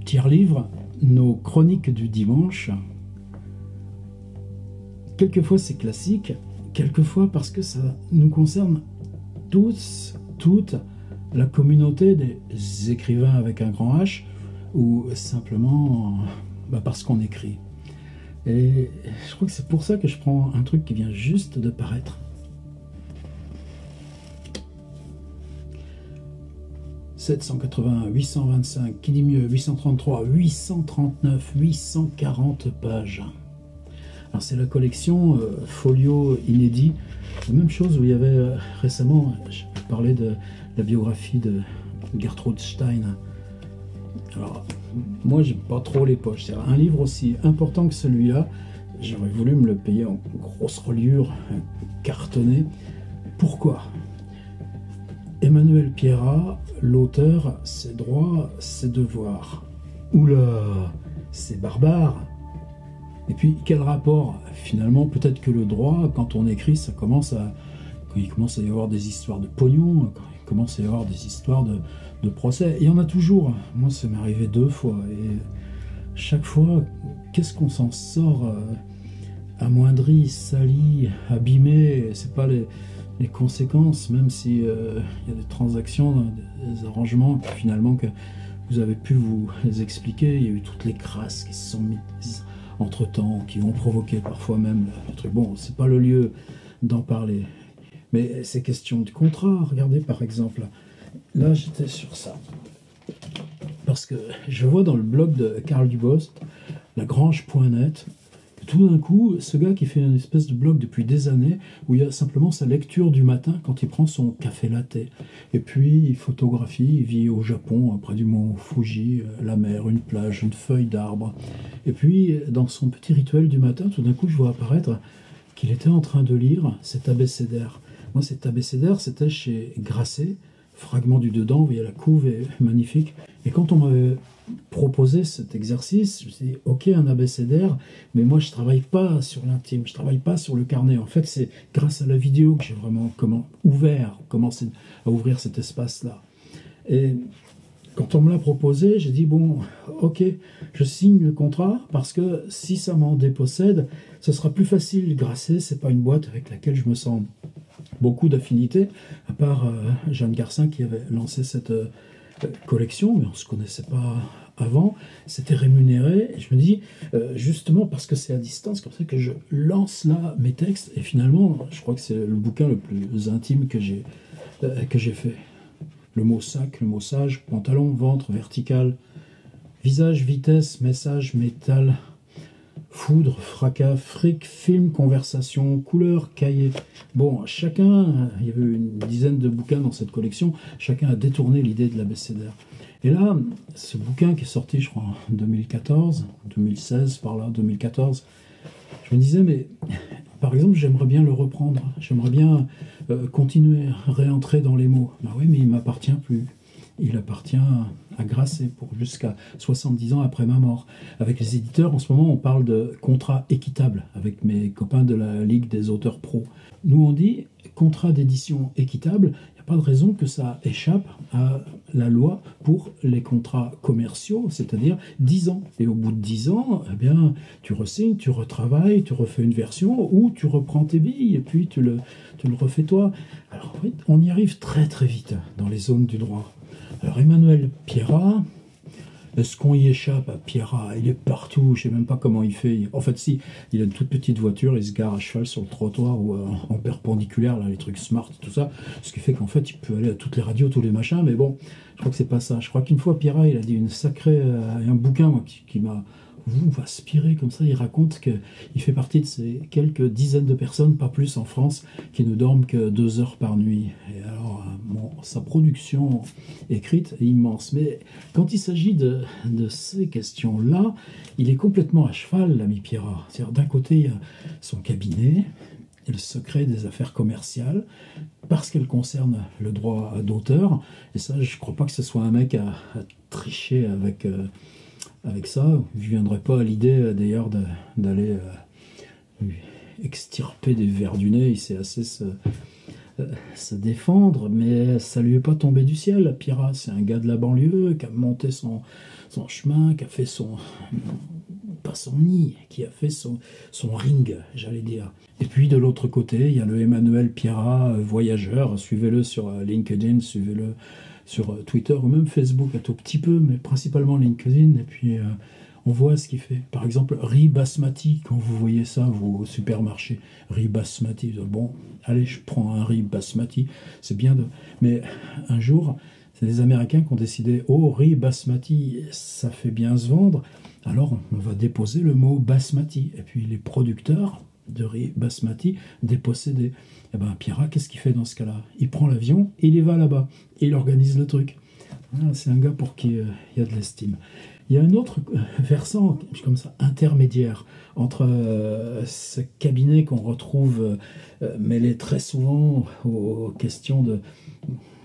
Tiers-livre, nos chroniques du dimanche. Quelquefois c'est classique, quelquefois parce que ça nous concerne tous, toute la communauté des écrivains avec un grand H, ou simplement parce qu'on écrit. Et je crois que c'est pour ça que je prends un truc qui vient juste de paraître. 780, 825, qui dit mieux, 833, 839, 840 pages. Alors c'est la collection Folio Inédit. La même chose où il y avait récemment, je parlais de la biographie de Gertrude Stein. Alors moi j'aime pas trop les poches. C'est un livre aussi important que celui-là, j'aurais voulu me le payer en grosse reliure, cartonné. Pourquoi? Emmanuel Pierrat, l'auteur, ses droits, ses devoirs. Oula, c'est barbare. Et puis, quel rapport? Finalement, peut-être que le droit, quand on écrit, il commence à y avoir des histoires de pognon, quand il commence à y avoir des histoires de procès. Et il y en a toujours. Moi, ça m'est arrivé 2 fois. Et chaque fois, qu'est-ce qu'on s'en sort amoindri, sali, abîmé? C'est pas les conséquences, même si y a des transactions, des arrangements, finalement, que vous avez pu vous expliquer. Il y a eu toutes les crasses qui se sont mises entre-temps, qui ont provoqué parfois même le truc. Bon, c'est pas le lieu d'en parler. Mais c'est question du contrat. Regardez, par exemple, là, j'étais sur ça. Parce que je vois dans le blog de Karl Dubost, lagrange.net, tout d'un coup, ce gars qui fait une espèce de blog depuis des années, où il y a simplement sa lecture du matin quand il prend son café latte. Et puis, il photographie, il vit au Japon, près du mont Fuji, la mer, une plage, une feuille d'arbre. Et puis, dans son petit rituel du matin, tout d'un coup, je vois apparaître qu'il était en train de lire cet abécédaire. Moi, cet abécédaire, c'était chez Grasset, fragment du dedans, vous voyez, la couve est magnifique. Et quand on m'avait proposé cet exercice, je me suis dit, ok, un abécédaire, mais moi je travaille pas sur l'intime, je travaille pas sur le carnet. En fait, c'est grâce à la vidéo que j'ai vraiment commencé à ouvrir cet espace-là. Et quand on me l'a proposé, j'ai dit, bon, ok, je signe le contrat, parce que si ça m'en dépossède, ce sera plus facile. Grasset, c'est pas une boîte avec laquelle je me sens beaucoup d'affinité, à part Jeanne Garcin qui avait lancé cette collection, mais on ne se connaissait pas avant, c'était rémunéré, et je me dis, justement parce que c'est à distance, comme ça que je lance là mes textes, et finalement, je crois que c'est le bouquin le plus intime que j'ai fait. Le mot sac, le mot sage, pantalon, ventre, vertical, visage, vitesse, message, métal, foudre, fracas, fric, film, conversation, couleur, cahier. Bon, chacun, il y avait une dizaine de bouquins dans cette collection, chacun a détourné l'idée de l'abécédaire. Et là, ce bouquin qui est sorti, je crois, en 2014, 2016, par là, 2014, je me disais, mais par exemple, j'aimerais bien le reprendre, j'aimerais bien continuer à réentrer dans les mots. Ben oui, mais il ne m'appartient plus. Il appartient à Grasset pour jusqu'à 70 ans après ma mort. Avec les éditeurs, en ce moment, on parle de contrat équitable avec mes copains de la Ligue des auteurs pros. Nous, on dit contrat d'édition équitable. Il n'y a pas de raison que ça échappe à la loi pour les contrats commerciaux, c'est-à-dire 10 ans. Et au bout de 10 ans, eh bien, tu resignes, tu retravailles, tu refais une version ou tu reprends tes billes et puis tu le refais toi. Alors, oui, on y arrive très très vite dans les zones du droit. Alors Emmanuel Pierrat, est-ce qu'on y échappe à Pierrat? Il est partout, je ne sais même pas comment il fait. En fait, si, il a une toute petite voiture, il se gare à cheval sur le trottoir ou en perpendiculaire, là, les trucs smart, tout ça. Ce qui fait qu'en fait, il peut aller à toutes les radios, tous les machins, mais bon, je crois que c'est pas ça. Je crois qu'une fois, Pierrat, il a dit une sacrée... un bouquin moi, qui m'a aspiré comme ça. Il raconte qu'il fait partie de ces quelques dizaines de personnes, pas plus en France, qui ne dorment que 2 heures par nuit. Et alors, bon, sa production écrite est immense. Mais quand il s'agit de ces questions-là, il est complètement à cheval, l'ami Pierrat. C'est-à-dire, d'un côté, il y a son cabinet, et le secret des affaires commerciales, parce qu'elle concerne le droit d'auteur. Et ça, je ne crois pas que ce soit un mec à tricher avec ça. Je ne viendrais pas à l'idée, d'ailleurs, d'aller extirper des vers du nez. Il sait assez se défendre, mais ça lui est pas tombé du ciel. Pierrat, c'est un gars de la banlieue qui a monté son chemin, qui a fait pas son nid, qui a fait son ring, j'allais dire. Et puis de l'autre côté, il y a le Emmanuel Pierrat, voyageur. Suivez-le sur LinkedIn, suivez-le sur Twitter ou même Facebook un tout petit peu, mais principalement LinkedIn. Et puis on voit ce qu'il fait. Par exemple, riz basmati, quand vous voyez ça vous, au supermarché, riz basmati, bon, allez, je prends un riz basmati, c'est bien de... Mais un jour, c'est les Américains qui ont décidé, oh, riz basmati, ça fait bien se vendre, alors on va déposer le mot basmati. Et puis les producteurs de riz basmati dépossédés. Et ben Pierrat, qu'est-ce qu'il fait dans ce cas-là? Il prend l'avion et il y va là-bas. Et il organise le truc. Voilà, c'est un gars pour qui il y a de l'estime. Il y a un autre versant, comme ça, intermédiaire, entre ce cabinet qu'on retrouve mêlé très souvent aux questions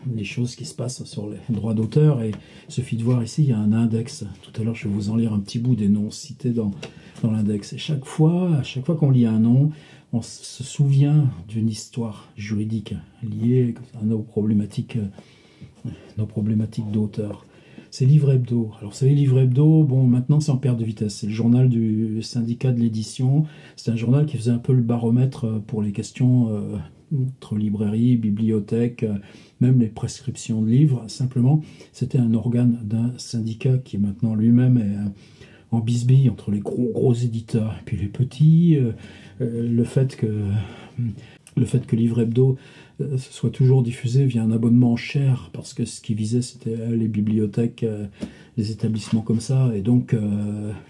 des choses qui se passent sur les droits d'auteur. Et il suffit de voir ici, il y a un index. Tout à l'heure, je vais vous en lire un petit bout des noms cités dans l'index. Et à chaque fois qu'on lit un nom, on se souvient d'une histoire juridique liée à nos problématiques d'auteur. C'est Livre Hebdo. Alors, vous savez, Livre Hebdo, bon, maintenant, c'est en perte de vitesse. C'est le journal du syndicat de l'édition. C'est un journal qui faisait un peu le baromètre pour les questions entre librairies, bibliothèques, même les prescriptions de livres. Simplement, c'était un organe d'un syndicat qui maintenant lui-même est en bisbille entre les gros éditeurs et puis les petits. Le fait que Livre Hebdo soit toujours diffusé via un abonnement cher, parce que ce qui visait, c'était les bibliothèques, les établissements comme ça, et donc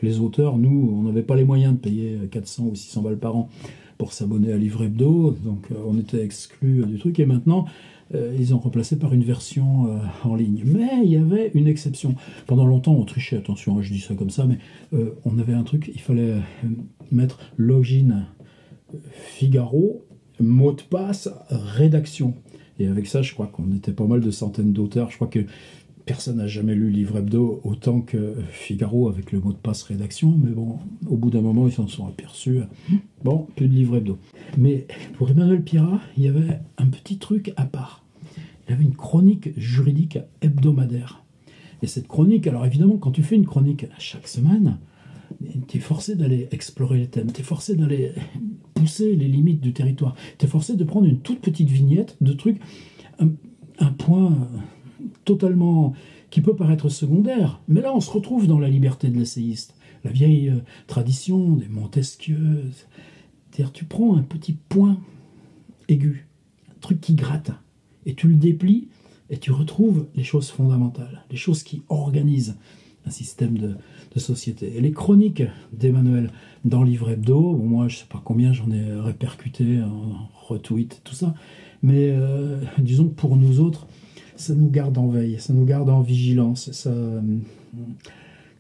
les auteurs, nous, on n'avait pas les moyens de payer 400 ou 600 balles par an pour s'abonner à Livre Hebdo, donc on était exclus du truc, et maintenant, ils ont remplacé par une version en ligne. Mais il y avait une exception. Pendant longtemps, on trichait, attention, je dis ça comme ça, mais on avait un truc, il fallait mettre login Figaro, mot de passe, rédaction. Et avec ça, je crois qu'on était pas mal de centaines d'auteurs. Je crois que personne n'a jamais lu Livre Hebdo autant que Figaro avec le mot de passe rédaction. Mais bon, au bout d'un moment, ils s'en sont aperçus. Bon, plus de Livre Hebdo. Mais pour Emmanuel Pierrat, il y avait un petit truc à part. Il y avait une chronique juridique hebdomadaire. Et cette chronique, alors évidemment, quand tu fais une chronique chaque semaine, tu es forcé d'aller explorer les thèmes, tu es forcé d'aller pousser les limites du territoire, tu es forcé de prendre une toute petite vignette de trucs, un point totalement qui peut paraître secondaire, mais là on se retrouve dans la liberté de l'essayiste, la vieille tradition des Montesquieu. C'est-à-dire tu prends un petit point aigu, un truc qui gratte, et tu le déplies et tu retrouves les choses fondamentales, les choses qui organisent un système de société. Et les chroniques d'Emmanuel dans Livre Hebdo, bon, moi je sais pas combien j'en ai répercuté en retweet, tout ça, mais disons que pour nous autres, ça nous garde en veille, ça nous garde en vigilance. Ça,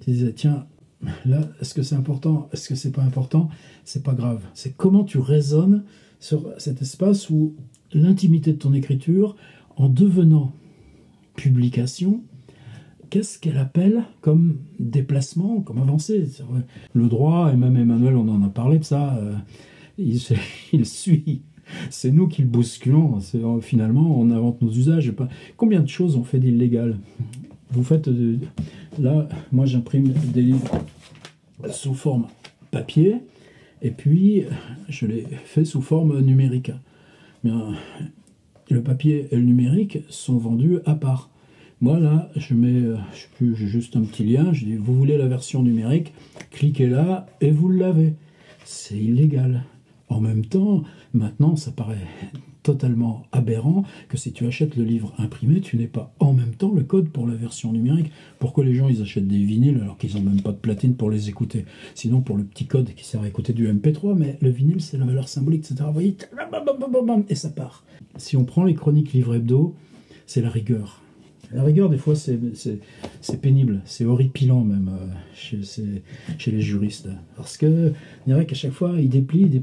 tu disais, tiens, là, est-ce que c'est important, est-ce que c'est pas important? C'est pas grave. C'est comment tu raisonnes sur cet espace où l'intimité de ton écriture, en devenant publication, qu'est-ce qu'elle appelle comme déplacement, comme avancée? Le droit, et même Emmanuel, on en a parlé de ça, il suit. C'est nous qui le bousculons. Finalement, on invente nos usages. Combien de choses on fait d'illégal? Vous faites... là, moi, j'imprime des livres sous forme papier, et puis je les fais sous forme numérique. Bien, le papier et le numérique sont vendus à part. Moi, là, je mets j'ai juste un petit lien, je dis, vous voulez la version numérique, cliquez là, et vous l'avez. C'est illégal. En même temps, maintenant, ça paraît totalement aberrant que si tu achètes le livre imprimé, tu n'aies pas en même temps le code pour la version numérique. Pourquoi les gens, ils achètent des vinyles alors qu'ils n'ont même pas de platine pour les écouter? Sinon, pour le petit code qui sert à écouter du MP3, mais le vinyle, c'est la valeur symbolique, etc. Vous voyez, et ça part. Si on prend les chroniques Livre Hebdo, c'est la rigueur. La rigueur, des fois, c'est pénible, c'est horripilant même chez les juristes. Parce que, on dirait qu'à chaque fois, ils déplient, et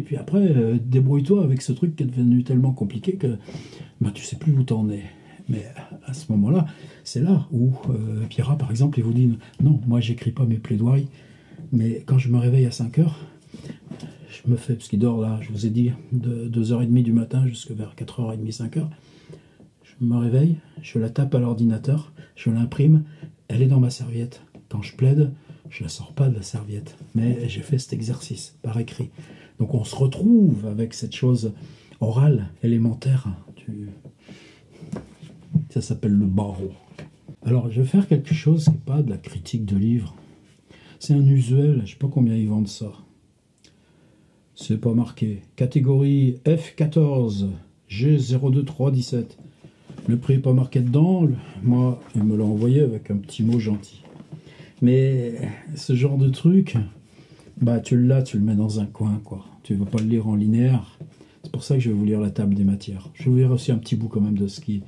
puis après, débrouille-toi avec ce truc qui est devenu tellement compliqué que tu sais plus où t'en es. Mais à ce moment-là, c'est là où Pierrat, par exemple, il vous dit « Non, moi, j'écris pas mes plaidoiries, mais quand je me réveille à 5 heures, je je me fais, parce qu'il dort là, je vous ai dit, de 2h30 du matin jusqu'à vers 4h30, 5h. Je me réveille, je la tape à l'ordinateur, je l'imprime, elle est dans ma serviette. Quand je plaide, je ne la sors pas de la serviette. Mais j'ai fait cet exercice par écrit. Donc on se retrouve avec cette chose orale, élémentaire. Ça s'appelle le barreau. Alors je vais faire quelque chose qui n'est pas de la critique de livre. C'est un usuel, je ne sais pas combien ils vendent ça. C'est pas marqué. Catégorie F14, G02317. Le prix n'est pas marqué dedans. Moi, il me l'a envoyé avec un petit mot gentil. Mais ce genre de truc, bah tu l'as, tu le mets dans un coin, quoi. Tu ne veux pas le lire en linéaire. C'est pour ça que je vais vous lire la table des matières. Je vais vous lire aussi un petit bout quand même de ce qu'il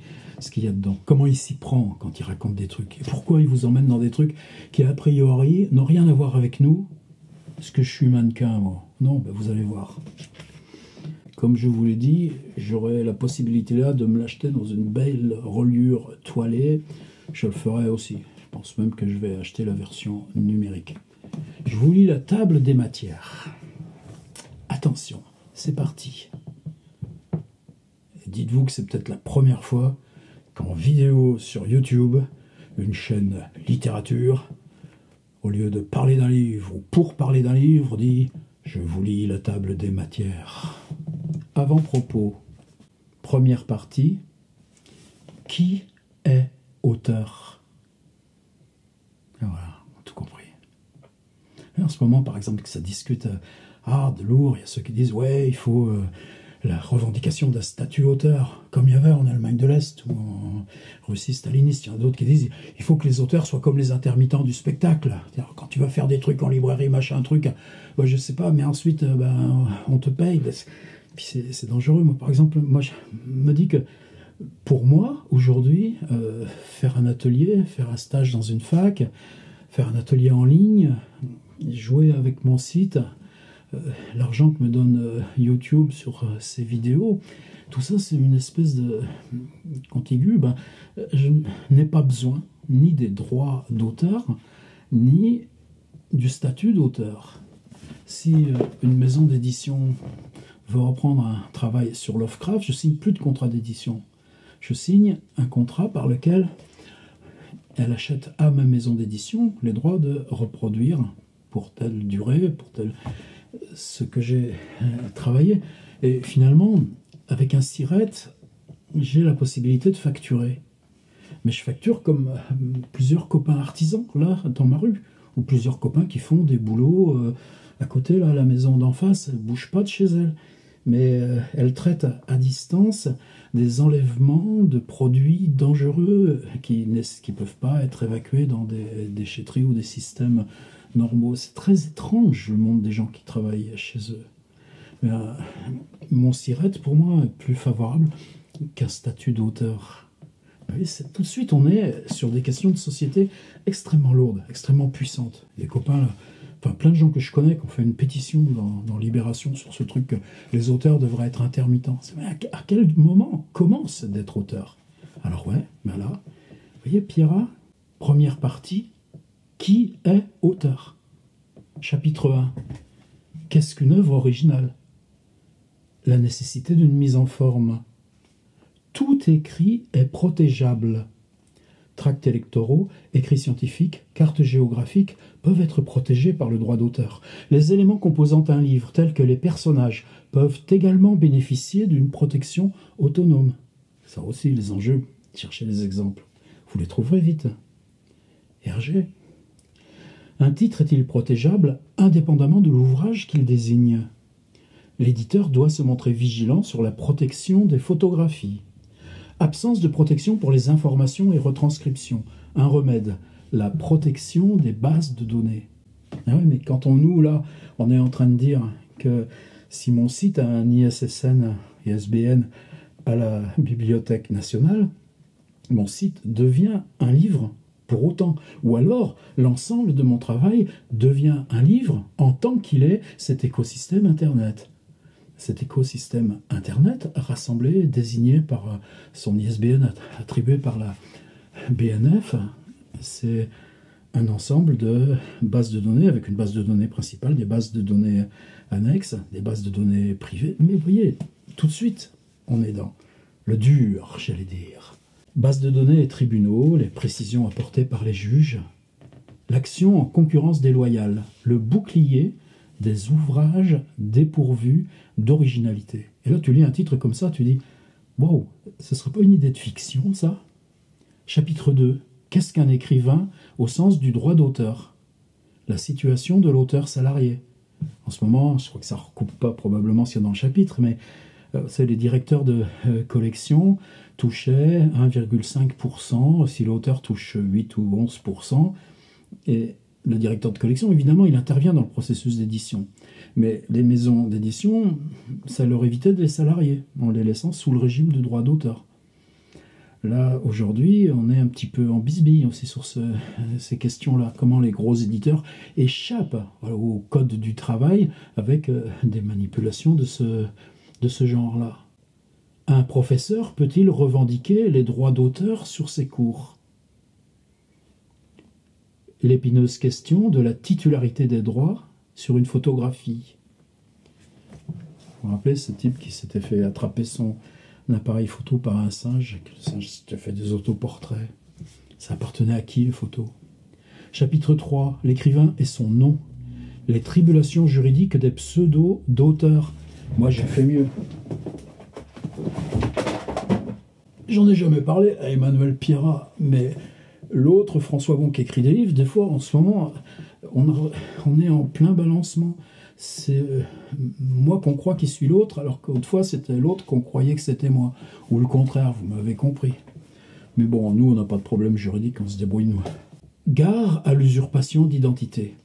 y a dedans. Comment il s'y prend quand il raconte des trucs. Et pourquoi il vous emmène dans des trucs qui, a priori, n'ont rien à voir avec nous. Est-ce que je suis mannequin, moi? Non, ben vous allez voir. Comme je vous l'ai dit, j'aurai la possibilité là de me l'acheter dans une belle reliure toilée. Je le ferai aussi. Je pense même que je vais acheter la version numérique. Je vous lis la table des matières. Attention, c'est parti. Dites-vous que c'est peut-être la première fois qu'en vidéo sur YouTube, une chaîne littérature, au lieu de parler d'un livre ou pour parler d'un livre, dit « Je vous lis la table des matières ». Avant-propos, première partie, qui est auteur? Et voilà, on a tout compris. Et en ce moment, par exemple, que ça discute de lourd, il y a ceux qui disent « Ouais, il faut la revendication d'un statut auteur », comme il y avait en Allemagne de l'Est ou en Russie staliniste. Il y en a d'autres qui disent « Il faut que les auteurs soient comme les intermittents du spectacle ». Quand tu vas faire des trucs en librairie, machin, truc, je sais pas, mais ensuite, on te paye. Puis c'est dangereux. Moi, par exemple, moi, je me dis que pour moi, aujourd'hui, faire un atelier, faire un stage dans une fac, faire un atelier en ligne, jouer avec mon site, l'argent que me donne YouTube sur ces vidéos, tout ça, c'est une espèce de contigu. Je n'ai pas besoin ni des droits d'auteur, ni du statut d'auteur. Si une maison d'édition veut reprendre un travail sur Lovecraft, je signe plus de contrat d'édition. Je signe un contrat par lequel elle achète à ma maison d'édition les droits de reproduire pour telle durée, pour tel ce que j'ai travaillé. Et finalement, avec un SIRET, j'ai la possibilité de facturer. Mais je facture comme plusieurs copains artisans, là, dans ma rue, ou plusieurs copains qui font des boulots à côté, là, la maison d'en face, elle ne bouge pas de chez elle. Mais elle traite à distance des enlèvements de produits dangereux qui ne peuvent pas être évacués dans des déchetteries ou des systèmes normaux. C'est très étrange, le monde des gens qui travaillent chez eux. Mais, mon SIRET, pour moi, est plus favorable qu'un statut d'auteur. Tout de suite, on est sur des questions de société extrêmement lourdes, extrêmement puissantes. Les copains, là, plein de gens que je connais qui ont fait une pétition dans Libération sur ce truc que les auteurs devraient être intermittents. Mais à quel moment commence d'être auteur? Alors ouais, ben là, vous voyez, Pierrat, première partie, qui est auteur? Chapitre 1. Qu'est-ce qu'une œuvre originale? La nécessité d'une mise en forme. Tout écrit est protégeable. Tracts électoraux, écrits scientifiques, cartes géographiques peuvent être protégés par le droit d'auteur. Les éléments composant un livre, tels que les personnages, peuvent également bénéficier d'une protection autonome. Ça aussi, les enjeux, cherchez les exemples. Vous les trouverez vite. Hergé. Un titre est-il protégeable indépendamment de l'ouvrage qu'il désigne? L'éditeur doit se montrer vigilant sur la protection des photographies. Absence de protection pour les informations et retranscriptions. Un remède, la protection des bases de données. Ah oui, mais quand nous, là, on est en train de dire que si mon site a un ISSN, ISBN à la Bibliothèque nationale, mon site devient un livre pour autant. Ou alors, l'ensemble de mon travail devient un livre en tant qu'il est cet écosystème Internet. Cet écosystème Internet, rassemblé, désigné par son ISBN attribué par la BNF, c'est un ensemble de bases de données, avec une base de données principale, des bases de données annexes, des bases de données privées. Mais vous voyez, tout de suite, on est dans le dur, j'allais dire. Base de données et tribunaux, les précisions apportées par les juges, l'action en concurrence déloyale, le bouclier des ouvrages dépourvus d'originalité. Et là, tu lis un titre comme ça, tu dis « Wow, ce ne serait pas une idée de fiction, ça ?» Chapitre 2. Qu'est-ce qu'un écrivain au sens du droit d'auteur? La situation de l'auteur salarié. En ce moment, je crois que ça ne recoupe pas probablement ce qu'il y a dans le chapitre, mais c'est les directeurs de collection touchaient 1,5%, si l'auteur touche 8 ou 11%, et le directeur de collection, évidemment, il intervient dans le processus d'édition. Mais les maisons d'édition, ça leur évitait des salariés, en les laissant sous le régime du droit d'auteur. Là, aujourd'hui, on est un petit peu en bisbille aussi sur ces questions-là. Comment les gros éditeurs échappent au code du travail avec des manipulations de ce genre-là. Un professeur peut-il revendiquer les droits d'auteur sur ses cours? L'épineuse question de la titularité des droits sur une photographie. Vous vous rappelez ce type qui s'était fait attraper son appareil photo par un singe, et que le singe s'était fait des autoportraits. Ça appartenait à qui, les photos? Chapitre 3, l'écrivain et son nom. Les tribulations juridiques des pseudos d'auteurs. Moi, j'ai fait mieux. J'en ai jamais parlé à Emmanuel Pierrat, mais l'autre, François Bon, qui écrit des livres, des fois, en ce moment, on est en plein balancement. C'est moi qu'on croit qu'il suit l'autre, alors qu'autrefois c'était l'autre qu'on croyait que c'était moi. Ou le contraire, vous m'avez compris. Mais bon, nous, on n'a pas de problème juridique, on se débrouille, nous. Gare à l'usurpation d'identité.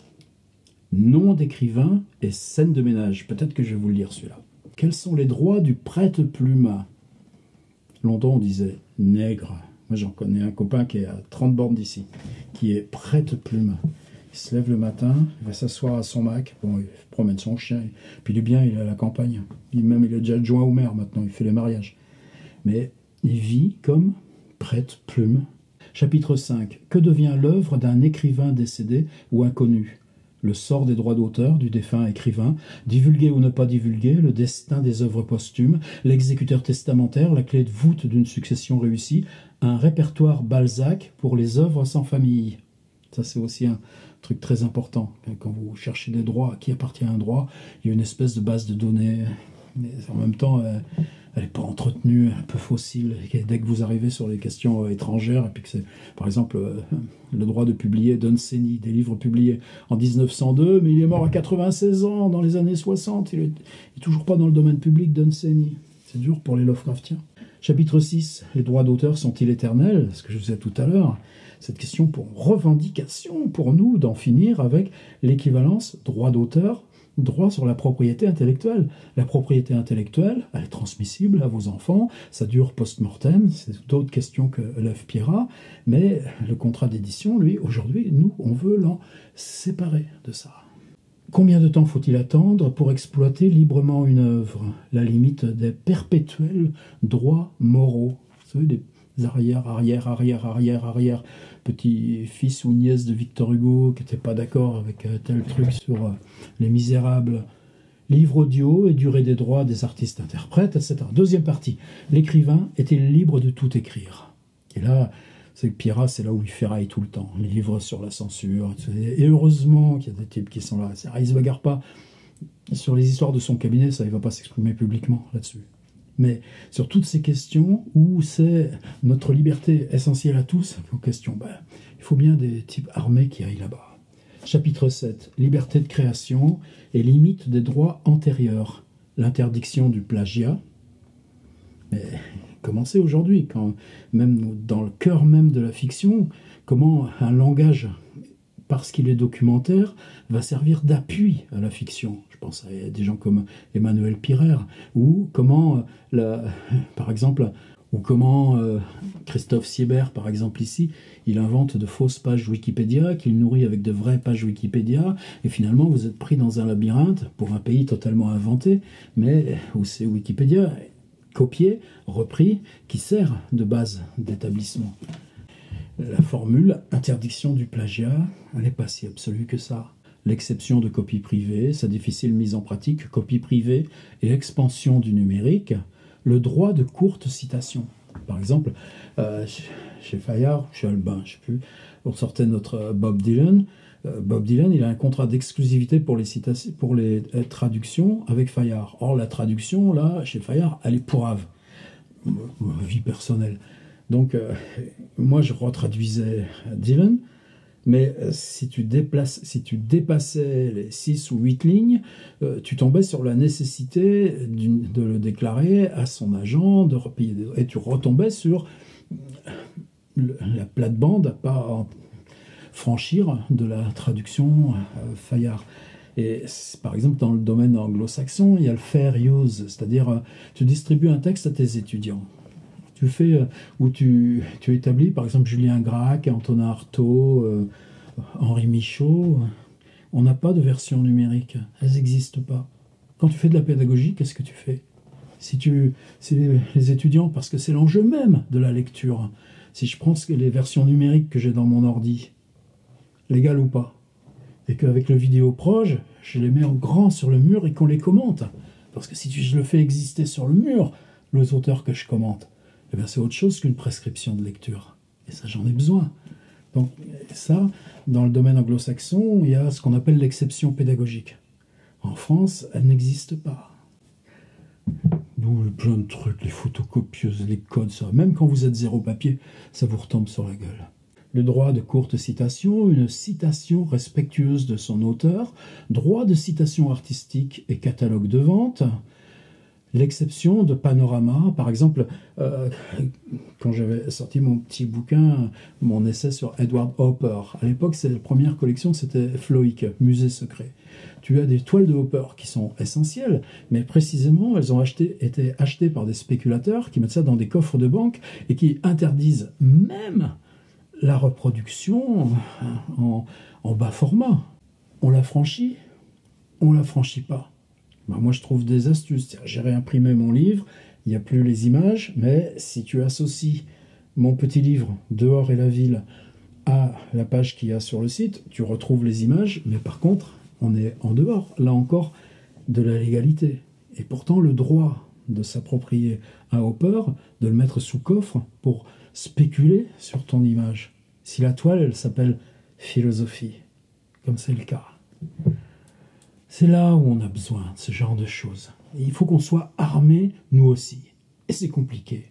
Nom d'écrivain et scène de ménage. Peut-être que je vais vous le lire, celui-là. Quels sont les droits du prête-plume? Longtemps, on disait nègre. Moi, j'en connais un copain qui est à 30 bornes d'ici, qui est prête-plume. Il se lève le matin, il va s'asseoir à son Mac, bon, il promène son chien, puis du bien, il est à la campagne. Il est déjà adjoint au maire maintenant, il fait les mariages. Mais il vit comme prête-plume. Chapitre 5. Que devient l'œuvre d'un écrivain décédé ou inconnu? Le sort des droits d'auteur du défunt écrivain, divulguer ou ne pas divulguer, le destin des œuvres posthumes, l'exécuteur testamentaire, la clé de voûte d'une succession réussie, un répertoire Balzac pour les œuvres sans famille. Ça, c'est aussi un truc très important. Quand vous cherchez des droits, à qui appartient un droit, il y a une espèce de base de données, mais en même temps, elle n'est pas entretenue, un peu fossile. Et dès que vous arrivez sur les questions étrangères, et puis que c'est, par exemple, le droit de publier Dunsany, des livres publiés en 1902, mais il est mort à 96 ans, dans les années 60, il est toujours pas dans le domaine public, Dunsany. C'est dur pour les Lovecraftiens. Chapitre 6. Les droits d'auteur sont-ils éternels? Ce que je vous disais tout à l'heure. Cette question pour revendication, pour nous, d'en finir avec l'équivalence droit d'auteur, droit sur la propriété intellectuelle. La propriété intellectuelle, elle est transmissible à vos enfants, ça dure post-mortem, c'est d'autres questions que lève Pierrat, mais le contrat d'édition, lui, aujourd'hui, nous, on veut l'en séparer de ça. Combien de temps faut-il attendre pour exploiter librement une œuvre? La limite des perpétuels droits moraux. Vous savez, des arrière, petit-fils ou nièce de Victor Hugo qui n'était pas d'accord avec tel truc sur Les Misérables. Livre audio et durée des droits des artistes-interprètes, etc. Deuxième partie. L'écrivain est-il libre de tout écrire? Et là, c'est que Pierrat, c'est là où il ferraille tout le temps. Les livres sur la censure. Et heureusement qu'il y a des types qui sont là. Il ne se bagarre pas sur les histoires de son cabinet, ça, il ne va pas s'exprimer publiquement là-dessus. Mais sur toutes ces questions où c'est notre liberté essentielle à tous, aux questions, il faut bien des types armés qui aillent là-bas. Chapitre 7. Liberté de création et limite des droits antérieurs. L'interdiction du plagiat. Mais commencez aujourd'hui, quand même dans le cœur même de la fiction, comment un langage, parce qu'il est documentaire, va servir d'appui à la fiction. Je pense à des gens comme Emmanuel Pierrat, ou comment, par exemple, ou comment Christophe Siebert, par exemple ici, il invente de fausses pages Wikipédia, qu'il nourrit avec de vraies pages Wikipédia, et finalement vous êtes pris dans un labyrinthe pour un pays totalement inventé, mais où c'est Wikipédia copié, repris, qui sert de base d'établissement. La formule interdiction du plagiat, elle n'est pas si absolue que ça. L'exception de copie privée, sa difficile mise en pratique, copie privée et expansion du numérique, le droit de courte citation. Par exemple, chez Fayard, chez Albin, je ne sais plus, on sortait notre Bob Dylan. Bob Dylan, il a un contrat d'exclusivité pour les traductions avec Fayard. Or, la traduction, là, chez Fayard, elle est pourrave. Vie personnelle. Donc, moi, je retraduisais Dylan, mais si tu dépassais les 6 ou 8 lignes, tu tombais sur la nécessité de le déclarer à son agent, de repayer et tu retombais sur la plate-bande à pas franchir de la traduction Fayard. Et par exemple, dans le domaine anglo-saxon, il y a le fair use, c'est-à-dire tu distribues un texte à tes étudiants. Tu fais, ou tu établis, par exemple, Julien Gracq, Antonin Artaud, Henri Michaud. On n'a pas de version numérique. Elles n'existent pas. Quand tu fais de la pédagogie, qu'est-ce que tu fais? Si les étudiants, parce que c'est l'enjeu même de la lecture, si je prends les versions numériques que j'ai dans mon ordi, légales ou pas, et qu'avec le vidéoproge, je les mets en grand sur le mur et qu'on les commente. Parce que si je le fais exister sur le mur, les auteurs que je commente, eh bien c'est autre chose qu'une prescription de lecture. Et ça, j'en ai besoin. Donc ça, dans le domaine anglo-saxon, il y a ce qu'on appelle l'exception pédagogique. En France, elle n'existe pas. D'où plein de trucs, les photocopieuses, les codes, ça. Même quand vous êtes zéro papier, ça vous retombe sur la gueule. Le droit de courte citation, une citation respectueuse de son auteur, droit de citation artistique et catalogue de vente, l'exception de panorama, par exemple, quand j'avais sorti mon petit bouquin, mon essai sur Edward Hopper, à l'époque, la première collection, c'était Floïc, Musée secret. Tu as des toiles de Hopper qui sont essentielles, mais précisément, elles ont été achetées par des spéculateurs qui mettent ça dans des coffres de banque et qui interdisent même la reproduction en bas format. On la franchit, on la franchit pas. Ben moi, je trouve des astuces. J'ai réimprimé mon livre, il n'y a plus les images, mais si tu associes mon petit livre, Dehors et la ville, à la page qu'il y a sur le site, tu retrouves les images, mais par contre, on est en dehors, là encore, de la légalité. Et pourtant, le droit de s'approprier un Hopper, de le mettre sous coffre pour spéculer sur ton image. Si la toile, elle s'appelle philosophie, comme c'est le cas. C'est là où on a besoin de ce genre de choses. Et il faut qu'on soit armés, nous aussi. Et c'est compliqué.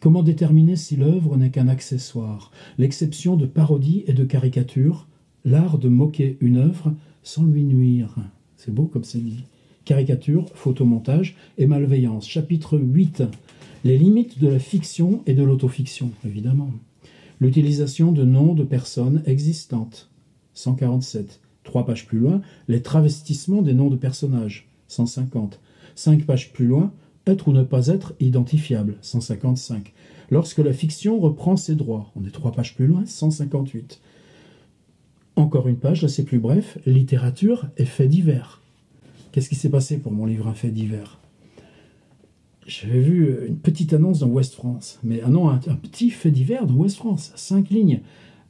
Comment déterminer si l'œuvre n'est qu'un accessoire? L'exception de parodie et de caricature, l'art de moquer une œuvre sans lui nuire. C'est beau comme c'est dit. Caricature, photomontage et malveillance. Chapitre 8. Les limites de la fiction et de l'autofiction, évidemment. L'utilisation de noms de personnes existantes. 147. 3 pages plus loin, les travestissements des noms de personnages. 150. 5 pages plus loin, être ou ne pas être identifiable. 155. Lorsque la fiction reprend ses droits. On est 3 pages plus loin, 158. Encore une page, là c'est plus bref. Littérature et faits divers. Qu'est-ce qui s'est passé pour mon livre Un fait divers? J'avais vu une petite annonce dans Ouest France, mais un petit fait divers dans Ouest France, 5 lignes.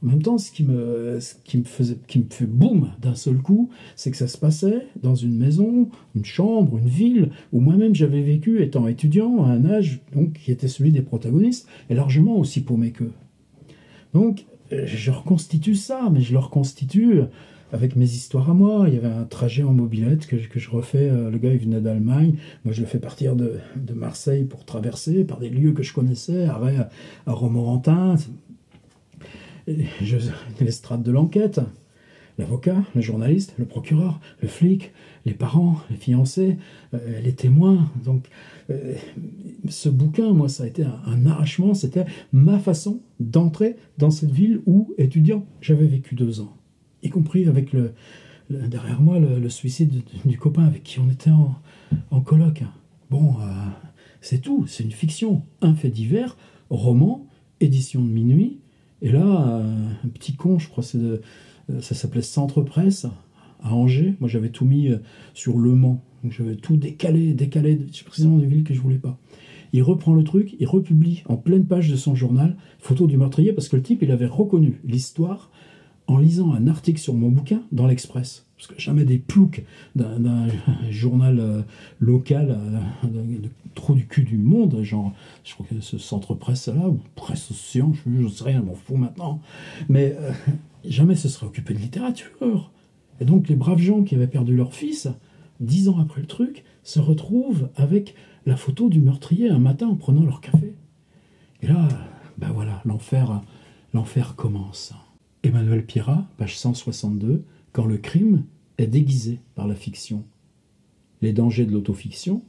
En même temps, ce qui me fait boum d'un seul coup, c'est que ça se passait dans une maison, une chambre, une ville, où moi-même j'avais vécu étant étudiant à un âge donc, qui était celui des protagonistes, et largement aussi paumé qu'eux. Donc, je reconstitue ça, mais je le reconstitue avec mes histoires à moi. Il y avait un trajet en mobilette que je refais. Le gars, il venait d'Allemagne. Moi, je le fais partir de Marseille pour traverser par des lieux que je connaissais, arrêt à Romorantin. Les strates de l'enquête, l'avocat, le journaliste, le procureur, le flic, les parents, les fiancés, les témoins. Donc, ce bouquin, moi, ça a été un arrachement. C'était ma façon d'entrer dans cette ville où, étudiant, j'avais vécu 2 ans. Y compris avec derrière moi le suicide du copain avec qui on était en coloc. Bon, c'est tout, c'est une fiction. Un fait divers, roman, édition de minuit. Et là, un petit con, je crois, ça s'appelait Centre Presse, à Angers. Moi, j'avais tout mis sur Le Mans. Donc, j'avais tout décalé, c'est précisément des villes que je voulais pas. il reprend le truc, il republie en pleine page de son journal, photo du meurtrier, parce que le type, il avait reconnu l'histoire en lisant un article sur mon bouquin dans l'Express. Parce que jamais des ploucs d'un journal local, de trou du cul du monde, genre, je crois que ce centre presse là, ou presse océan, je ne sais rien, je m'en fous maintenant, mais jamais ce serait occupé de littérature. Et donc les braves gens qui avaient perdu leur fils, 10 ans après le truc, se retrouvent avec la photo du meurtrier un matin en prenant leur café. Et là, ben voilà, l'enfer commence. Emmanuel Pierrat, page 162, quand le crime est déguisé par la fiction. Les dangers de l'autofiction,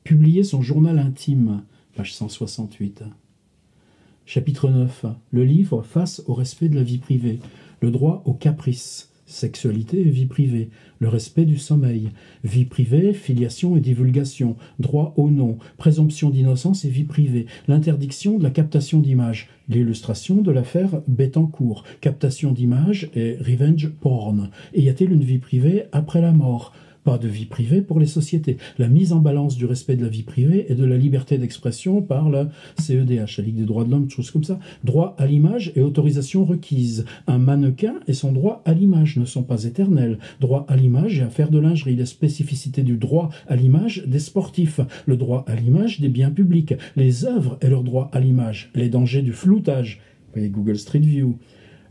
publié son journal intime, page 168. Chapitre 9. Le livre face au respect de la vie privée, le droit au caprice, sexualité et vie privée, le respect du sommeil, vie privée, filiation et divulgation, droit au nom, présomption d'innocence et vie privée, l'interdiction de la captation d'images, l'illustration de l'affaire Bettencourt, captation d'images et revenge porn. Et y a-t-il une vie privée après la mort ? Pas de vie privée pour les sociétés. La mise en balance du respect de la vie privée et de la liberté d'expression par la CEDH, la Ligue des droits de l'homme, choses comme ça. Droit à l'image et autorisation requise. Un mannequin et son droit à l'image ne sont pas éternels. Droit à l'image et affaire de lingerie. Les spécificités du droit à l'image des sportifs. Le droit à l'image des biens publics. Les œuvres et leur droit à l'image. Les dangers du floutage. Vous voyez Google Street View.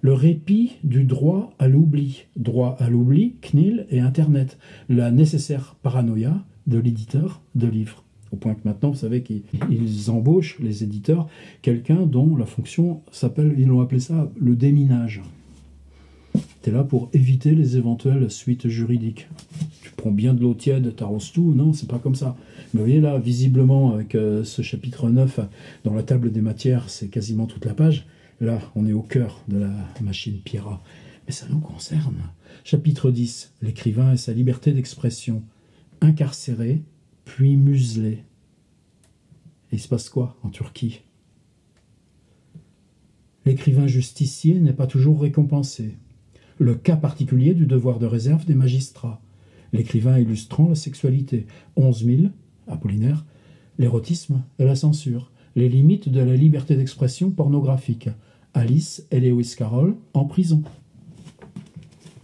Le répit du droit à l'oubli. Droit à l'oubli, CNIL et Internet. La nécessaire paranoïa de l'éditeur de livres. Au point que maintenant, vous savez qu'ils embauchent, les éditeurs, quelqu'un dont la fonction s'appelle, ils l'ont appelé ça, le déminage. Tu es là pour éviter les éventuelles suites juridiques. Tu prends bien de l'eau tiède, t'arroses tout. Non, c'est pas comme ça. Mais vous voyez là, visiblement, avec ce chapitre 9, dans la table des matières, c'est quasiment toute la page. Là, on est au cœur de la machine Pierrat. Mais ça nous concerne. Chapitre 10. L'écrivain et sa liberté d'expression. Incarcéré, puis muselé. Et il se passe quoi en Turquie? L'écrivain justicier n'est pas toujours récompensé. Le cas particulier du devoir de réserve des magistrats. L'écrivain illustrant la sexualité. 11 000, Apollinaire. L'érotisme et la censure. Les limites de la liberté d'expression pornographique. Alice et Lewis Carroll en prison.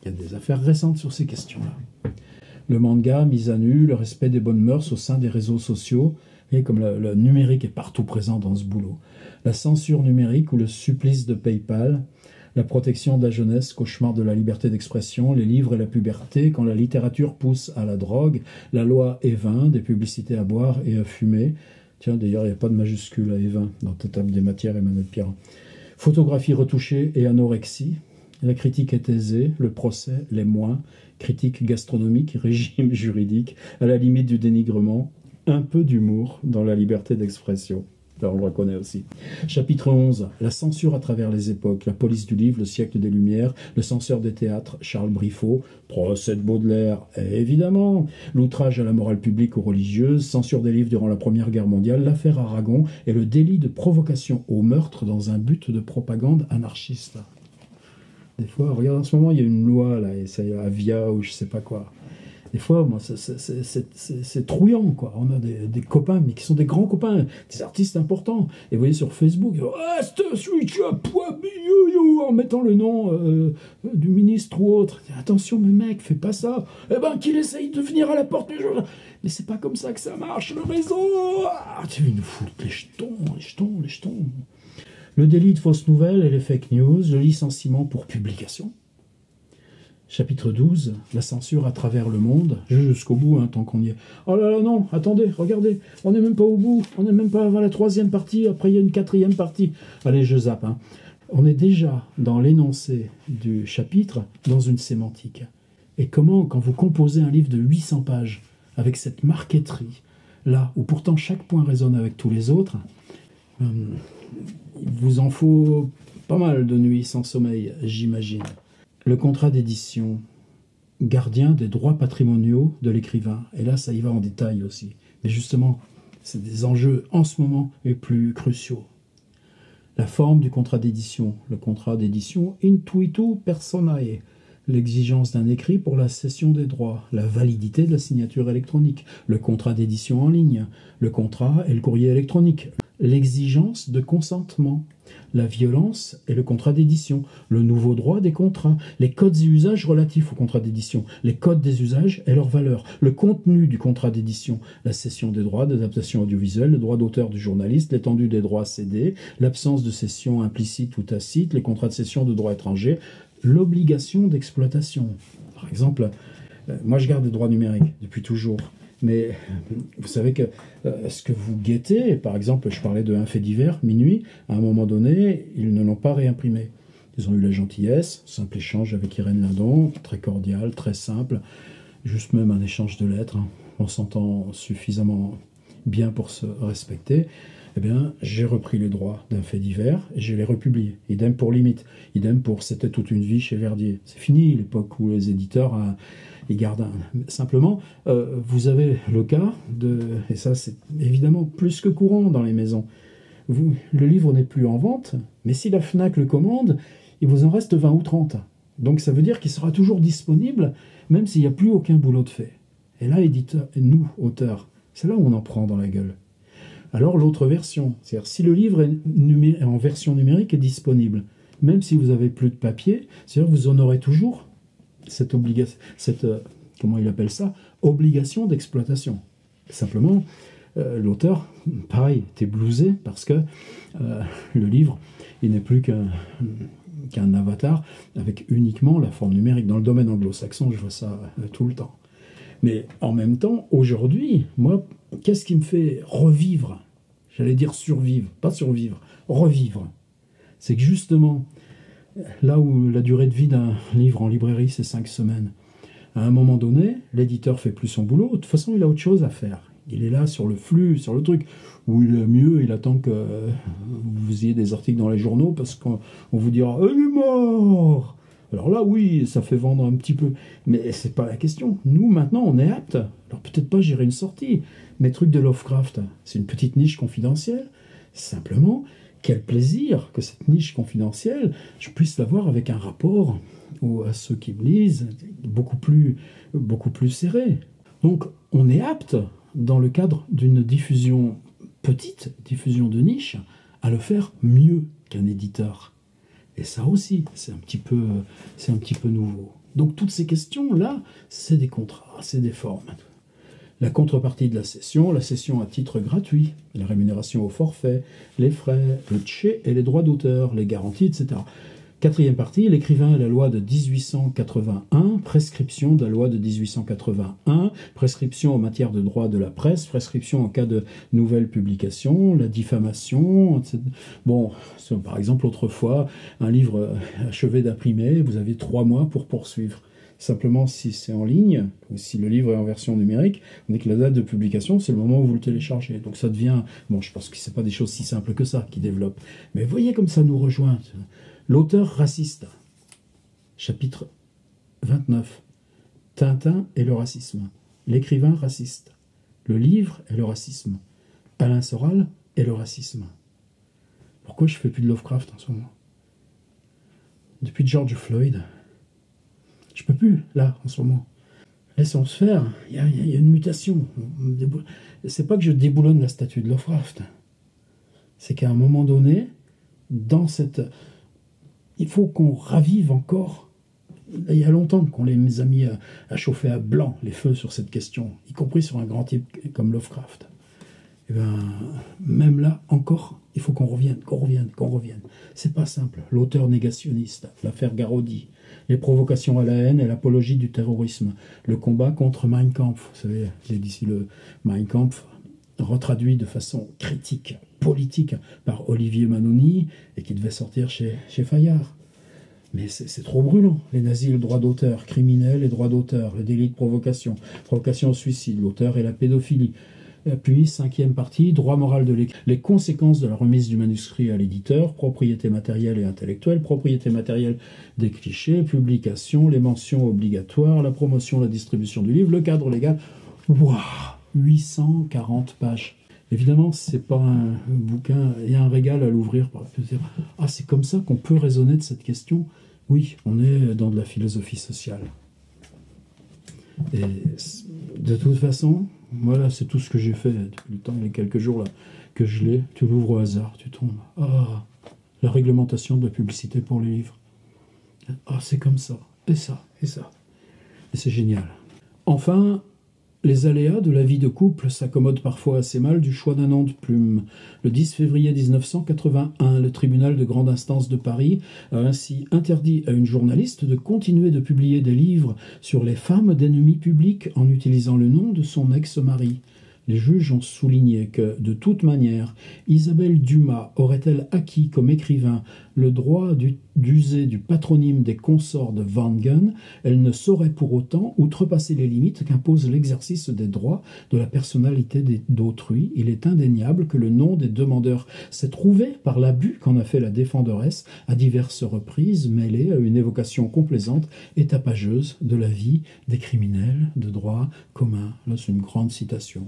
Il y a des affaires récentes sur ces questions-là. Le manga, mise à nu, le respect des bonnes mœurs au sein des réseaux sociaux, et comme le numérique est partout présent dans ce boulot. La censure numérique ou le supplice de PayPal, la protection de la jeunesse, cauchemar de la liberté d'expression, les livres et la puberté, quand la littérature pousse à la drogue, la loi E20, des publicités à boire et à fumer. Tiens, d'ailleurs, il n'y a pas de majuscule à E20 dans ta table des matières, Emmanuel Pierrat. Photographie retouchée et anorexie. La critique est aisée, le procès l'est moins. Critique gastronomique, régime juridique, à la limite du dénigrement. Un peu d'humour dans la liberté d'expression. Alors on le reconnaît aussi. Chapitre 11. La censure à travers les époques. La police du livre, le siècle des Lumières. Le censeur des théâtres, Charles Briffaut. Procès de Baudelaire, évidemment. L'outrage à la morale publique ou religieuse. Censure des livres durant la Première Guerre mondiale. L'affaire Aragon et le délit de provocation au meurtre dans un but de propagande anarchiste. Des fois, regarde, en ce moment, il y a une loi, là, et c'est Avia ou je sais pas quoi. Des fois, moi, c'est trouillant, quoi. On a des copains, mais qui sont des grands copains, des artistes importants. Et vous voyez sur Facebook, en mettant le nom du ministre ou autre. Attention, mais mec, fais pas ça. Eh ben, qu'il essaye de venir à la porte. Mais c'est pas comme ça que ça marche, le réseau. Ah, tu nous foutre les jetons. Le délit de fausses nouvelles et les fake news, le licenciement pour publication. Chapitre 12, la censure à travers le monde. Jusqu'au bout, hein, tant qu'on y est. Oh là là, non, attendez, regardez, on n'est même pas au bout, on n'est même pas avant la 3e partie, après il y a une 4e partie. Allez, je zappe. Hein. On est déjà dans l'énoncé du chapitre, dans une sémantique. Et comment, quand vous composez un livre de 800 pages, avec cette marqueterie, là, où pourtant chaque point résonne avec tous les autres, il vous en faut pas mal de nuits sans sommeil, j'imagine. Le contrat d'édition, gardien des droits patrimoniaux de l'écrivain. Et là, ça y va en détail aussi. Mais justement, c'est des enjeux en ce moment les plus cruciaux. La forme du contrat d'édition. Le contrat d'édition intuitu personae. l'exigence d'un écrit pour la cession des droits, la validité de la signature électronique, le contrat d'édition en ligne, le contrat et le courrier électronique, l'exigence de consentement, la violence et le contrat d'édition, le nouveau droit des contrats, les codes et usages relatifs au contrat d'édition, les codes des usages et leurs valeurs, le contenu du contrat d'édition, la cession des droits d'adaptation audiovisuelle, le droit d'auteur du journaliste, l'étendue des droits cédés, l'absence de cession implicite ou tacite, les contrats de cession de droits étrangers, l'obligation d'exploitation. Par exemple, moi je garde des droits numériques depuis toujours. Mais vous savez que ce que vous guettez, par exemple, je parlais de Un fait divers, Minuit, à un moment donné, ils ne l'ont pas réimprimé. Ils ont eu la gentillesse, simple échange avec Irène Lindon, très cordial, très simple, juste même un échange de lettres, hein. On s'entend suffisamment bien pour se respecter. Eh bien, j'ai repris les droits d'Un fait divers et je les republiés. Idem pour Limite, idem pour C'était toute une vie chez Verdier. C'est fini l'époque où les éditeurs... ils gardent simplement, vous avez le cas de, et ça c'est évidemment plus que courant dans les maisons, le livre n'est plus en vente, mais si la FNAC le commande, il vous en reste 20 ou 30. Donc ça veut dire qu'il sera toujours disponible, même s'il n'y a plus aucun boulot de fait. Et là, éditeur, nous, auteurs, c'est là où on en prend dans la gueule. Alors l'autre version, c'est-à-dire si le livre est en version numérique est disponible, même si vous n'avez plus de papier, c'est-à-dire vous en aurez toujours cette obligation, comment il appelle ça, obligation d'exploitation. Simplement, l'auteur, pareil, était blousé parce que le livre, il n'est plus qu'un avatar avec uniquement la forme numérique. Dans le domaine anglo-saxon, je vois ça tout le temps. Mais en même temps, aujourd'hui, moi, qu'est-ce qui me fait revivre? J'allais dire survivre, pas survivre, revivre. C'est que justement, là où la durée de vie d'un livre en librairie, c'est 5 semaines, à un moment donné, l'éditeur fait plus son boulot. De toute façon, il a autre chose à faire. Il est là sur le flux, sur le truc. Ou il est mieux, il attend que vous ayez des articles dans les journaux parce qu'on vous dira « Il est mort !» Alors là, oui, ça fait vendre un petit peu. Mais c'est pas la question. Nous, maintenant, on est apte. Alors peut-être pas gérer une sortie, mais truc de Lovecraft, c'est une petite niche confidentielle. Simplement, quel plaisir que cette niche confidentielle, je puisse l'avoir avec un rapport à ceux qui me lisent, beaucoup plus serré. Donc, on est apte, dans le cadre d'une diffusion, petite diffusion de niche, à le faire mieux qu'un éditeur. Et ça aussi, c'est un petit peu nouveau. Donc, toutes ces questions-là, c'est des contrats, c'est des formes. La contrepartie de la cession à titre gratuit, la rémunération au forfait, les frais, le tché et les droits d'auteur, les garanties, etc. Quatrième partie, l'écrivain et la loi de 1881, prescription de la loi de 1881, prescription en matière de droit de la presse, prescription en cas de nouvelle publication, la diffamation, etc. Bon, par exemple, autrefois, un livre achevé d'imprimer, vous avez 3 mois pour poursuivre. Simplement, si c'est en ligne, ou si le livre est en version numérique, on dit que la date de publication, c'est le moment où vous le téléchargez. Donc ça devient... Bon, je pense que ce n'est pas des choses si simples que ça qui développent. Mais voyez comme ça nous rejoint. L'auteur raciste. Chapitre 29. Tintin et le racisme. L'écrivain raciste. Le livre et le racisme. Alain Soral et le racisme. Pourquoi je ne fais plus de Lovecraft en ce moment? Depuis George Floyd... Je peux plus, là, en ce moment. Laissons se faire. Il y a une mutation. C'est pas que je déboulonne la statue de Lovecraft. C'est qu'à un moment donné, dans cette... Il faut qu'on ravive encore. Il y a longtemps qu'on les a mis à chauffer à blanc les feux sur cette question, y compris sur un grand type comme Lovecraft. Et bien, même là, encore, il faut qu'on revienne. C'est pas simple. L'auteur négationniste, l'affaire Garaudy, les provocations à la haine et l'apologie du terrorisme, le combat contre Mein Kampf. Vous savez, j'ai dit ici le Mein Kampf, retraduit de façon critique, politique, par Olivier Manoni, et qui devait sortir chez Fayard. Mais c'est trop brûlant. Les nazis, le droit d'auteur, criminel et droit d'auteur, le délit de provocation, provocation au suicide, l'auteur et la pédophilie. Puis, 5e partie, droit moral de l'écrit. Les conséquences de la remise du manuscrit à l'éditeur, propriété matérielle et intellectuelle, propriété matérielle des clichés, publication, les mentions obligatoires, la promotion, la distribution du livre, le cadre légal. Waouh, 840 pages. Évidemment, c'est pas un bouquin, il y a un régal à l'ouvrir. Ah, c'est comme ça qu'on peut raisonner de cette question. Oui, on est dans de la philosophie sociale. Et de toute façon, voilà, c'est tout ce que j'ai fait depuis le temps, les quelques jours là, que je l'ai. Tu l'ouvres au hasard, tu tombes. Ah, la réglementation de la publicité pour les livres. Ah, c'est comme ça, et ça, et ça. Et c'est génial. Enfin, les aléas de la vie de couple s'accommodent parfois assez mal du choix d'un nom de plume. Le 10 février 1981, le tribunal de grande instance de Paris a ainsi interdit à une journaliste de continuer de publier des livres sur les femmes d'ennemis publics en utilisant le nom de son ex-mari. Les juges ont souligné que, de toute manière, Isabelle Dumas aurait-elle acquis comme écrivain le droit d'user du patronyme des consorts de Van Gun, elle ne saurait pour autant outrepasser les limites qu'impose l'exercice des droits de la personnalité d'autrui. Il est indéniable que le nom des demandeurs s'est trouvé par l'abus qu'en a fait la défenderesse à diverses reprises, mêlé à une évocation complaisante et tapageuse de la vie des criminels de droit commun. Là, c'est une grande citation.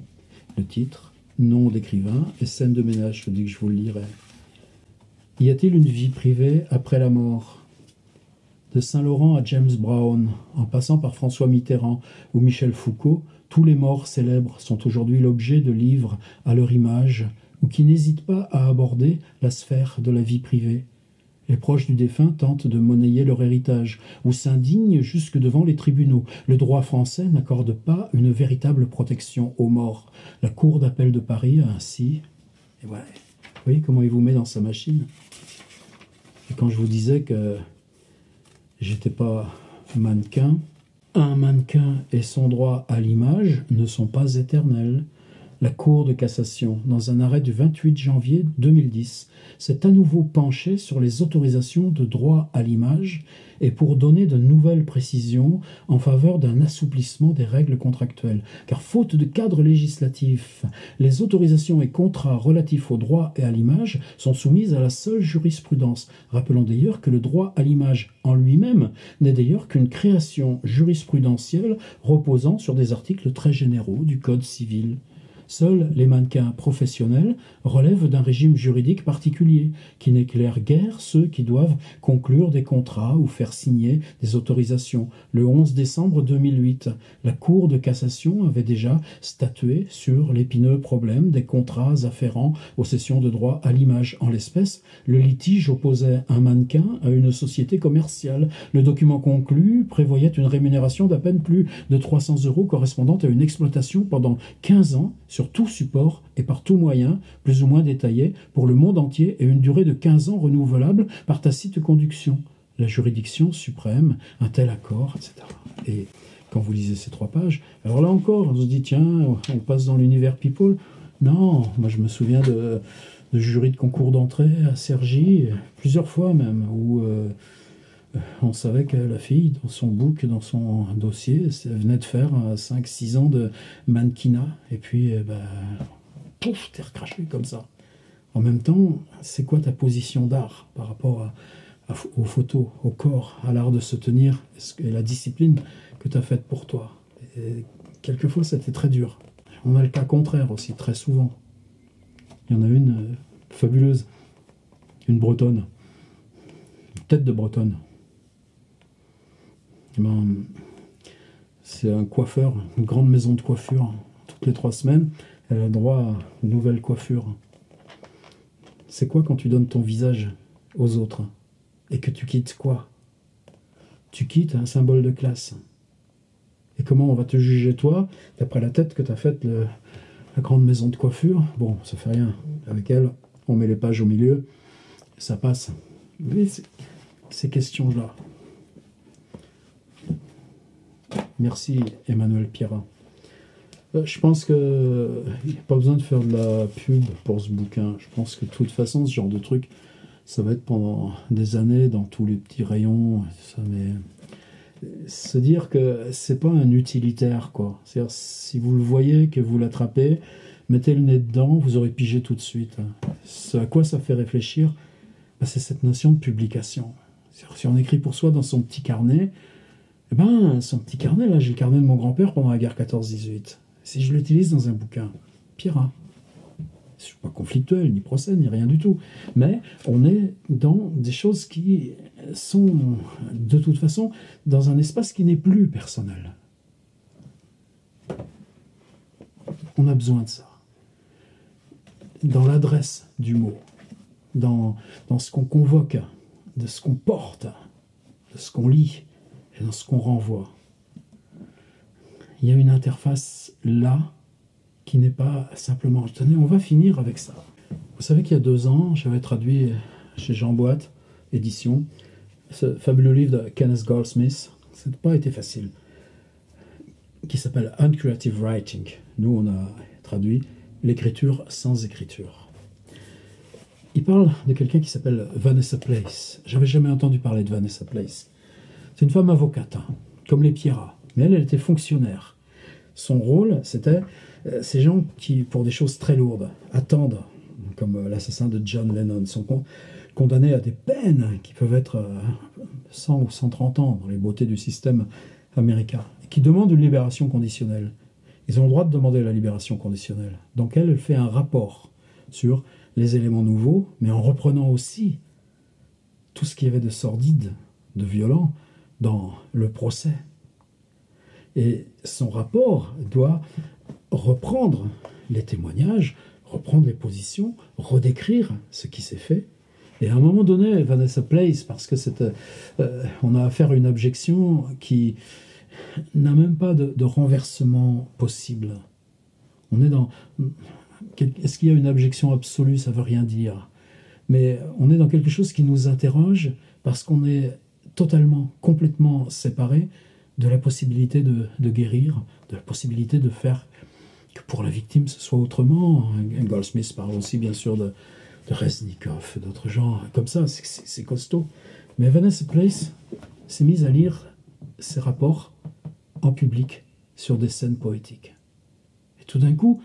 Le titre, nom d'écrivain et scène de ménage, je dis que je vous le lirai. Y a-t-il une vie privée après la mort? De Saint-Laurent à James Brown, en passant par François Mitterrand ou Michel Foucault, tous les morts célèbres sont aujourd'hui l'objet de livres à leur image ou qui n'hésitent pas à aborder la sphère de la vie privée. Les proches du défunt tentent de monnayer leur héritage ou s'indignent jusque devant les tribunaux. Le droit français n'accorde pas une véritable protection aux morts. La Cour d'appel de Paris a ainsi... Et voilà. Vous voyez comment il vous met dans sa machine? Et quand je vous disais que j'étais pas mannequin, un mannequin et son droit à l'image ne sont pas éternels. La Cour de cassation, dans un arrêt du 28 janvier 2010, s'est à nouveau penchée sur les autorisations de droit à l'image et pour donner de nouvelles précisions en faveur d'un assouplissement des règles contractuelles. Car faute de cadre législatif, les autorisations et contrats relatifs au droit et à l'image sont soumises à la seule jurisprudence. Rappelons d'ailleurs que le droit à l'image en lui-même n'est d'ailleurs qu'une création jurisprudentielle reposant sur des articles très généraux du Code civil. Seuls les mannequins professionnels relèvent d'un régime juridique particulier, qui n'éclaire guère ceux qui doivent conclure des contrats ou faire signer des autorisations. Le 11 décembre 2008, la Cour de cassation avait déjà statué sur l'épineux problème des contrats afférents aux cessions de droit à l'image. En l'espèce, le litige opposait un mannequin à une société commerciale. Le document conclu prévoyait une rémunération d'à peine plus de 300 € correspondant à une exploitation pendant 15 ans sur tout support et par tout moyen, plus ou moins détaillé, pour le monde entier et une durée de 15 ans renouvelable par tacite conduction. La juridiction suprême, un tel accord, etc. Et quand vous lisez ces 3 pages, alors là encore, on se dit, tiens, on passe dans l'univers people. Non, moi je me souviens de jury de concours d'entrée à Cergy, plusieurs fois même, où on savait que la fille, dans son book, dans son dossier, elle venait de faire 5-6 ans de mannequinat. Et puis, pouf, t'es recraché comme ça. En même temps, c'est quoi ta position d'art par rapport aux photos, au corps, à l'art de se tenir, et la discipline que tu as faite pour toi? Et quelquefois, c'était très dur. On a le cas contraire aussi, très souvent. Il y en a une fabuleuse, une bretonne, une tête de bretonne. C'est un coiffeur, une grande maison de coiffure. Toutes les 3 semaines, elle a droit à une nouvelle coiffure. C'est quoi quand tu donnes ton visage aux autres et que tu quittes quoi? Tu quittes un symbole de classe. Et comment on va te juger toi, d'après la tête que tu as faite la grande maison de coiffure? Bon, ça fait rien. Avec elle, on met les pages au milieu, ça passe. Vous voyez, ces questions-là. Merci Emmanuel Pierrat. Je pense qu'il n'y a pas besoin de faire de la pub pour ce bouquin. Je pense que de toute façon, ce genre de truc, ça va être pendant des années dans tous les petits rayons. Ça, mais se dire que c'est pas un utilitaire, quoi. C'est-à-dire, si vous le voyez, que vous l'attrapez, mettez le nez dedans, vous aurez pigé tout de suite. Ce à quoi ça fait réfléchir, c'est cette notion de publication. C'est-à-dire, si on écrit pour soi dans son petit carnet, son petit carnet, là, j'ai le carnet de mon grand-père pendant la guerre 14-18. Si je l'utilise dans un bouquin, Pierrat. Je suis pas conflictuel, ni procès, ni rien du tout. Mais on est dans des choses qui sont, de toute façon, dans un espace qui n'est plus personnel. On a besoin de ça. Dans l'adresse du mot, dans ce qu'on convoque, de ce qu'on porte, de ce qu'on lit et dans ce qu'on renvoie. Il y a une interface là qui n'est pas simplement... Tenez, on va finir avec ça. Vous savez qu'il y a 2 ans, j'avais traduit chez Jean Boîte, édition, ce fabuleux livre de Kenneth Goldsmith. Ça n'a pas été facile. Qui s'appelle Uncreative Writing. Nous, on a traduit l'écriture sans écriture. Il parle de quelqu'un qui s'appelle Vanessa Place. J'avais jamais entendu parler de Vanessa Place. C'est une femme avocate, hein, comme les Pierrat. Mais elle était fonctionnaire. Son rôle, c'était ces gens qui, pour des choses très lourdes, attendent, comme l'assassin de John Lennon, sont condamnés à des peines qui peuvent être 100 ou 130 ans dans les beautés du système américain, qui demandent une libération conditionnelle. Ils ont le droit de demander la libération conditionnelle. Donc elle fait un rapport sur les éléments nouveaux, mais en reprenant aussi tout ce qu'il y avait de sordide, de violent dans le procès. Et son rapport doit reprendre les témoignages, reprendre les positions, redécrire ce qui s'est fait. Et à un moment donné, Vanessa Place, parce que on a affaire à une objection qui n'a même pas de renversement possible. On est dans... Est-ce qu'il y a une objection absolue? Ça ne veut rien dire. Mais on est dans quelque chose qui nous interroge parce qu'on est totalement, complètement séparé de la possibilité de guérir, de la possibilité de faire que pour la victime ce soit autrement. Goldsmith parle aussi bien sûr de Reznikov, d'autres gens comme ça, c'est costaud. Mais Vanessa Place s'est mise à lire ses rapports en public sur des scènes poétiques. Et tout d'un coup,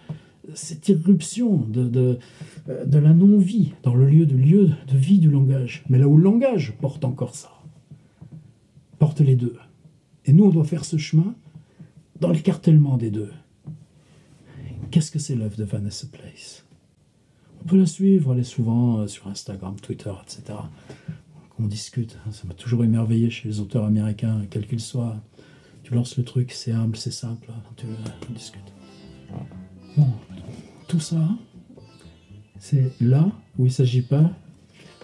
cette irruption de la non-vie dans le lieu de vie du langage, mais là où le langage porte encore ça, porte les deux. Et nous, on doit faire ce chemin dans l'écartèlement des deux. Qu'est-ce que c'est l'œuvre de Vanessa Place? On peut la suivre, elle est souvent sur Instagram, Twitter, etc. On discute, ça m'a toujours émerveillé chez les auteurs américains, quels qu'ils soient. Tu lances le truc, c'est humble, c'est simple, on discute. Bon, tout ça, c'est là où il ne s'agit pas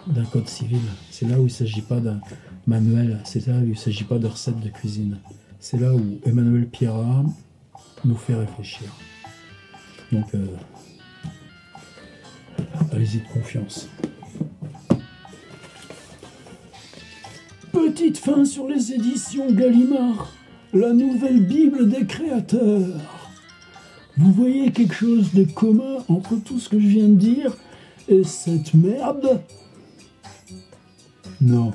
d'un code civil, c'est là où il ne s'agit pas d'un manuel, c'est là où il ne s'agit pas de recettes de cuisine. C'est là où Emmanuel Pierrat nous fait réfléchir. Donc, allez-y de confiance. Petite fin sur les éditions Gallimard, la nouvelle Bible des créateurs. Vous voyez quelque chose de commun entre tout ce que je viens de dire et cette merde? Non.